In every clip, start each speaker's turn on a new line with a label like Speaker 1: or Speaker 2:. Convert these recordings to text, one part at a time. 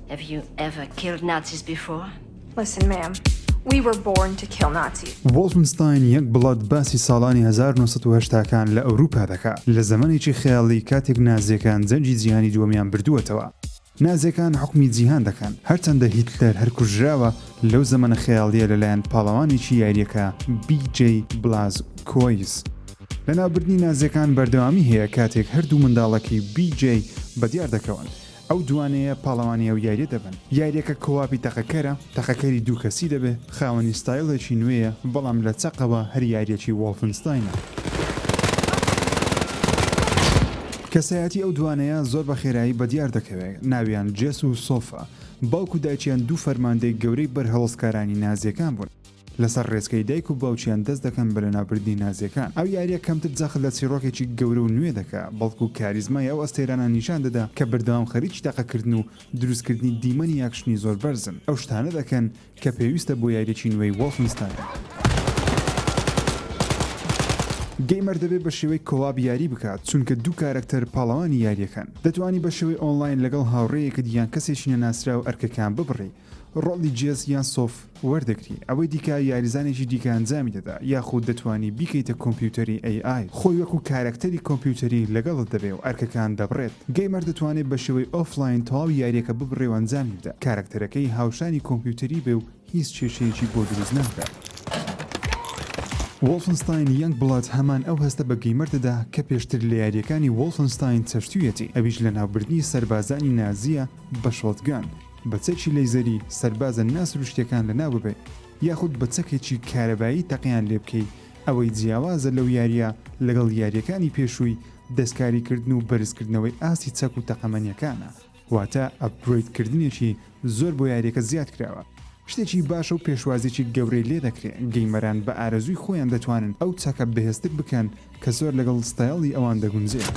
Speaker 1: Have you ever killed Nazis before?
Speaker 2: Listen, ma'am. We were born to kill Nazis.
Speaker 3: وۆڵفنستاین یەک بڵات باسی ساڵانی 1970کان لە ئەوروپا دەکات لە زەمانێکی خەیاڵی کاتێک نازیەکان جەنگی جیهانی دووەمیان بردووەتەوە. نازیەکان حکمی جیهان دەکەن هەرچەندە هیتلەر هەر کوژراوە لەو زەمانە خەیاڵیە لەلایەن پاڵەوانێکی یاریەکە BJ بلازکۆیس. لە ناوبردنی نازیەکان بەردەوامی هەیە کاتێک هەردوو منداڵەکی BJ بەدیار دەکەون. ئەو دوانەیە پاڵەوانی ئەو یاریە دەبن. یاریەکە کۆواپی تەقەکەرە، تەقەکەری دوو کەسی دەبێ، خاوەنی ستایلێکی نوێیە، بەڵام لە چەقەوە هەر یاریەکی وۆڵفنستاینە. کەسایەتی ئەو دوانەیە زۆر بە خێرایی بەدیار دەکەوێت، ناویان جێس و سۆفا، باوک و دایکیان دوو فەرماندەی گەورەی بەرهەڵسکارانی نازیەکان بوون. لەسەر ڕێزکەی دایک و باوچیان دەست دەکەن بە لەناوبردنی نازیەکان. ئەو یاریە کەمتر جەخت لە چیرۆکێکی گەورە و نوێ دەکات، بەڵکو کاریزمای ئەو ئەستێرانە نیشان دەدا کە بەردەوام خەریکی تەقەکردن و دروستکردنی دیمەنی یاکشنی زۆر بەرزن. ئەو شتانە دەکەن کە پێویستە بۆ یاریەکی نوێی وۆڵفنستاین. گەیمەر دەبێت بە شێوەی کۆواب یاری بکات چونکە دوو کارکتەر پاڵەوانی یاریەکەن. دەتوانی بە شێوەی ئۆنلاین لەگەڵ هاوڕێیەکت یان کەسێکی نەناسرا و ئەرکەکان ببڕی. ڕۆڵی جێز یان سۆف وەردەگری ئەوەی دیکە یاریزانێکی دیکە ئەنجامی دەدا یاخود دەتوانی بیکەیتە کۆمپیوتەری AI خۆی وەکو کارکتەری کۆمپیوتەری لەگەڵت دەبێ و ئەرکەکان دەبڕێت. گەیمەر دەتوانێت بە شێوەی ئۆفلاین تەواو یاریەکە ببڕێ و ئەنجامی بدە. کارکتەرەکەی هاوشانی کۆمپیوتەری بێ و هیچ کێشەیەکی بۆ دروست ناکات. وۆڵفنستاین یەنگ بڵات هەمان ئەو هەستە بە گەیمەر دەدا کە پێشتر لە یاریەکانی وۆڵفنستاین چەشتوویەتی ئەویش لە ناوبردنی سەربازانی نازیە بە شۆتگان بە چەکی لەیزەری سەربازە ناسروشتەکان لە ناو ببێ یاخود بە چەکێکی کارەبایی تەقیان لێ بکەی ئەوەی جیاوازە لەو یاریە لەگەڵ یاریەکانی پێشووی دەستکاریکردن و بەرزکردنەوەی ئاسی چەک و تەقەمەنیەکانە واتە ئەپگرێدکردنێکی زۆر بۆ یاریەکە زیاد کراوە. شتێکی باشە و پێشوازێکی گەورەی لێ دەکرێت. گەیمەران بە ئارەزووی خۆیان دەتوانن ئەو چاکە بەهێزتر بکەن کە زۆر لەگەڵ ستایڵی ئەوان دەگونجێت.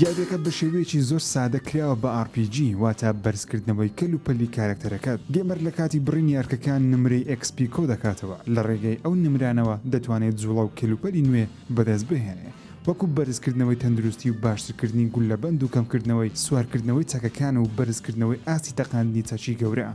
Speaker 3: یاریەکە بە شێوەیەکی زۆر سادە کراوە بە RPG واتە بەرزکردنەوەی کەلوپەلی کارکتەرەکەت. گەیمەر لە کاتی بڕینی ئەرکەکان نمرەی XP کۆ دەکاتەوە لە ڕێگەی ئەو نمرانەوە دەتوانێت جوڵە و کەلوپەلی نوێ بەدەست بهێنێ. وەکو بەرزکردنەوەی تەندروستی و باشترکردنی گولەبەند و کەمکردنەوەی سوارکردنەوەی چەکەکان و بەرزکردنەوەی ئاسی تەقاندنی چەکی گەورە.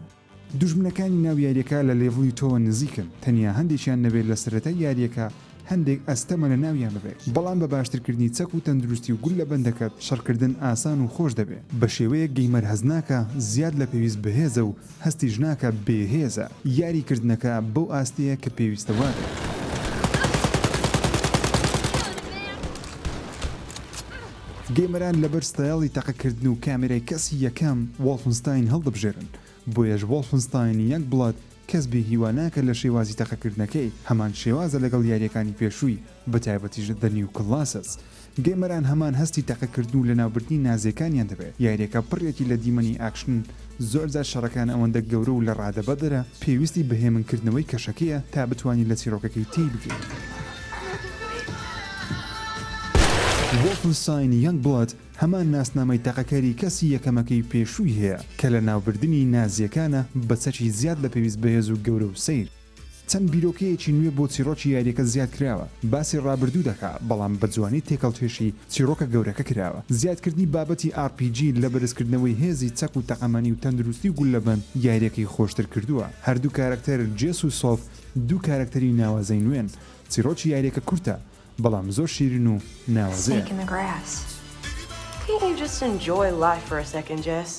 Speaker 3: دوژمنەکانی ناو یاریەکە لە لێڤڵی تۆوە نزیکن تەنیا هەندێکیان نەبێت لە سەرەتای یاریەکە هەندێک ئەستەمە لە ناویان ببێت بەڵام بە باشترکردنی چەک و تەندروستی و گول لە بەندەکەت شەڕکردن ئاسان و خۆش دەبێت بە شێوەیە گەیمەر هەزناکە زیاد لە پێویست بەهێزە و هەستی ژناکە بێهێزە یاریکردنەکە بەو ئاستەیە کە پێویستەوە گەیمەران لەبەر ستایڵی تەقەکردن و کامێرای کەسی یەکەم وۆڵفنستاین هەڵدەبژێرن بۆیەش وۆڵفنستاین یەک بڵات کەس بێ هیواناکە لە شێوازی تەقەکردنەکەی هەمان شێوازە لەگەڵ یاریەکانی پێشووی بەتایبەتیش دە نیو کلاسس. گەیمەران هەمان هەستی تەقەکردن و لە ناوبردنی نازیەکانیان دەبێت یاریەکە پڕێکی لە دیمەنی ئاکشن زۆرجار شەڕەکان ئەوەندە گەورە و لە ڕادەبەدەرە پێویستی بەهێمنکردنەوەی کەشەکەیە تا بتوانین لە چیرۆکەکەی تێی بگەیت. وۆڵفنستاین یەنگ بڵات هەمان ناسنامەی تەقەکەری کەسی یەکەمەکەی پێشووی هەیە کە لە ناوبردنی نازیەکانە بە چەکی زیاد لە پێویست بەهێز و گەورە و سیر. چەند بیرۆکەیەکی نوێ بۆ چیرۆکی یاریەکە زیاد کراوە باسی ڕابردوو دەکات بەڵام بە جوانی تێکەڵتێشی چیرۆکە گەورەکە کراوە. زیادکردنی بابەتی RPG لە بەرزکردنەوەی هێزی چەک و تەقەمەنی و تەندروستی و گولەبەند یاریەکەی خۆشتر کردووە. هەردوو کارکتەر جێس و سۆف دوو کارکتەری ناوازەی نوێن. چیرۆکی یاریەکە کورتە بەڵام زۆر شیرین و ناوازەیە.
Speaker 1: Can't you just enjoy life for a second, Jess?